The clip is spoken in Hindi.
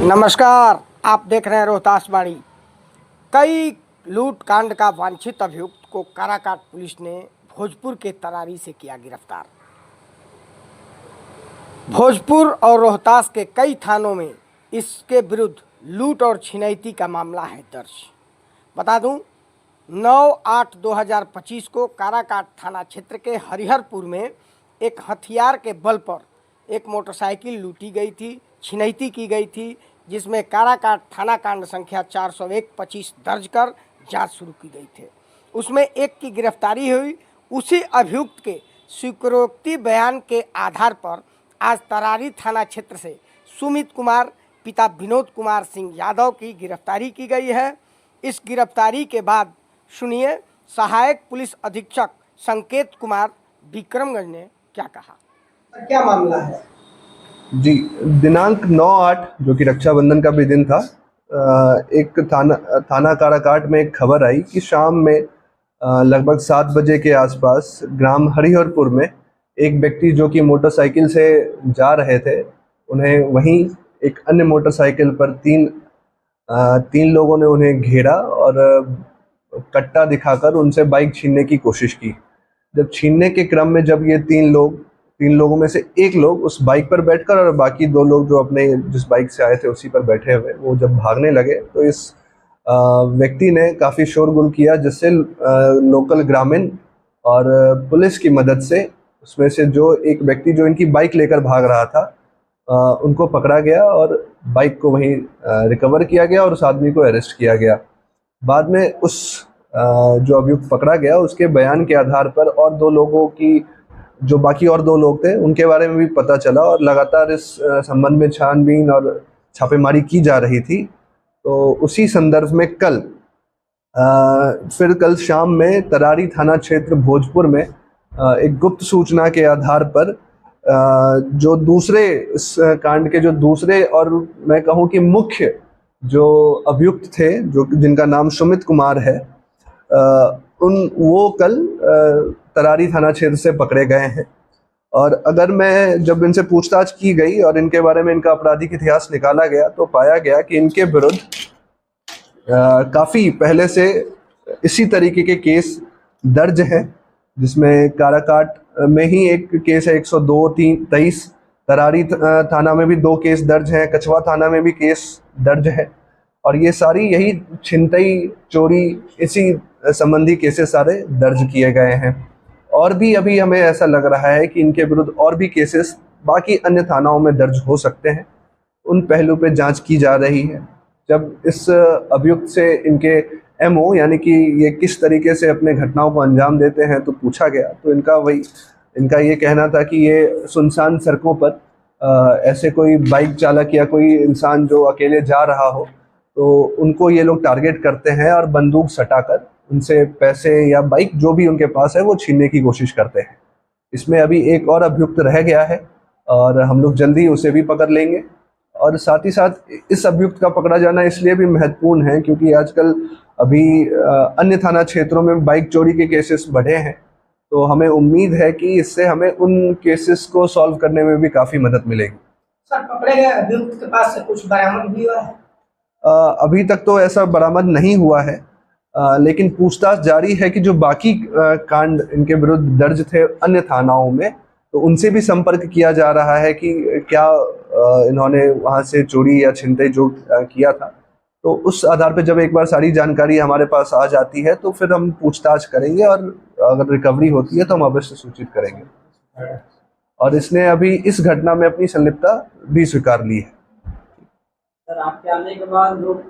नमस्कार, आप देख रहे हैं रोहतास वाणी। कई लूट कांड का वांछित अभियुक्त को काराकाट पुलिस ने भोजपुर के तरारी से किया गिरफ्तार। भोजपुर और रोहतास के कई थानों में इसके विरुद्ध लूट और छिनैती का मामला है दर्ज। बता दूं, 9/8/2025 को काराकाट थाना क्षेत्र के हरिहरपुर में एक हथियार के बल पर एक मोटरसाइकिल लूटी गई थी, छिनैती की गई थी, जिसमें काराकाट थाना कांड संख्या 401-25 दर्ज कर जांच शुरू की गई थी। उसमें एक की गिरफ्तारी हुई। उसी अभियुक्त के स्वीकारोक्ति बयान के आधार पर आज तरारी थाना क्षेत्र से सुमित कुमार पिता विनोद कुमार सिंह यादव की गिरफ्तारी की गई है। इस गिरफ्तारी के बाद सुनिए सहायक पुलिस अधीक्षक संकेत कुमार विक्रमगंज ने क्या कहा। क्या मामला है जी? दिनांक 9/8 जो कि रक्षाबंधन का भी दिन था, एक थाना काराकाट में एक खबर आई कि शाम में लगभग 7 बजे के आसपास ग्राम हरिहरपुर में एक व्यक्ति जो कि मोटरसाइकिल से जा रहे थे, उन्हें वहीं एक अन्य मोटरसाइकिल पर तीन लोगों ने उन्हें घेरा और कट्टा दिखाकर उनसे बाइक छीनने की कोशिश की। जब छीनने के क्रम में जब ये तीन लोगों में से एक लोग उस बाइक पर बैठकर और बाकी 2 लोग जो अपने जिस बाइक से आए थे उसी पर बैठे हुए, वो जब भागने लगे तो इस व्यक्ति ने काफ़ी शोरगुल किया, जिससे लोकल ग्रामीण और पुलिस की मदद से उसमें से जो एक व्यक्ति जो इनकी बाइक लेकर भाग रहा था, उनको पकड़ा गया और बाइक को वहीं रिकवर किया गया और उस आदमी को अरेस्ट किया गया। बाद में उस जो अभियुक्त पकड़ा गया उसके बयान के आधार पर और 2 लोगों की जो बाकी और 2 लोग थे उनके बारे में भी पता चला और लगातार इस संबंध में छानबीन और छापेमारी की जा रही थी। तो उसी संदर्भ में फिर कल शाम में तरारी थाना क्षेत्र भोजपुर में एक गुप्त सूचना के आधार पर जो दूसरे इस कांड के जो दूसरे और मैं कहूँ कि मुख्य जो अभियुक्त थे, जो जिनका नाम सुमित कुमार है, वो कल तरारी थाना क्षेत्र से पकड़े गए हैं। और अगर जब इनसे पूछताछ की गई और इनके बारे में इनका आपराधिक इतिहास निकाला गया तो पाया गया कि इनके विरुद्ध काफ़ी पहले से इसी तरीके के केस दर्ज हैं, जिसमें काराकाट में ही एक केस है 102-23, तरारी थाना में भी 2 केस दर्ज हैं, कछवा थाना में भी केस दर्ज है और ये सारी यही छिनतई चोरी इसी संबंधी केसेस सारे दर्ज किए गए हैं। और भी अभी हमें ऐसा लग रहा है कि इनके विरुद्ध और भी केसेस बाकी अन्य थानाओं में दर्ज हो सकते हैं। उन पहलू पे जांच की जा रही है। जब इस अभियुक्त से इनके एमओ यानी कि ये किस तरीके से अपने घटनाओं को अंजाम देते हैं तो पूछा गया, तो इनका ये कहना था कि ये सुनसान सड़कों पर ऐसे कोई बाइक चालक या कोई इंसान जो अकेले जा रहा हो तो उनको ये लोग टारगेट करते हैं और बंदूक सटाकर उनसे पैसे या बाइक जो भी उनके पास है वो छीनने की कोशिश करते हैं। इसमें अभी एक और अभियुक्त रह गया है और हम लोग जल्दी उसे भी पकड़ लेंगे। और साथ ही साथ इस अभियुक्त का पकड़ा जाना इसलिए भी महत्वपूर्ण है क्योंकि आजकल अभी अन्य थाना क्षेत्रों में बाइक चोरी के केसेस बढ़े हैं, तो हमें उम्मीद है कि इससे हमें उन केसेस को सॉल्व करने में भी काफ़ी मदद मिलेगी। सर, पकड़े गए अभियुक्त के पास से कुछ बरामद भी हुआ है? अभी तक तो ऐसा बरामद नहीं हुआ है, लेकिन पूछताछ जारी है कि जो बाकी कांड इनके विरुद्ध दर्ज थे अन्य थानाओं में, तो उनसे भी संपर्क किया जा रहा है कि क्या इन्होंने वहां से चोरी या छिनतई जो किया था। तो उस आधार पर जब एक बार सारी जानकारी हमारे पास आ जाती है तो फिर हम पूछताछ करेंगे और अगर रिकवरी होती है तो हम अवश्य सूचित करेंगे। और इसने अभी इस घटना में अपनी संलिप्तता भी स्वीकार ली है। सर, आपके आने के बाद लोग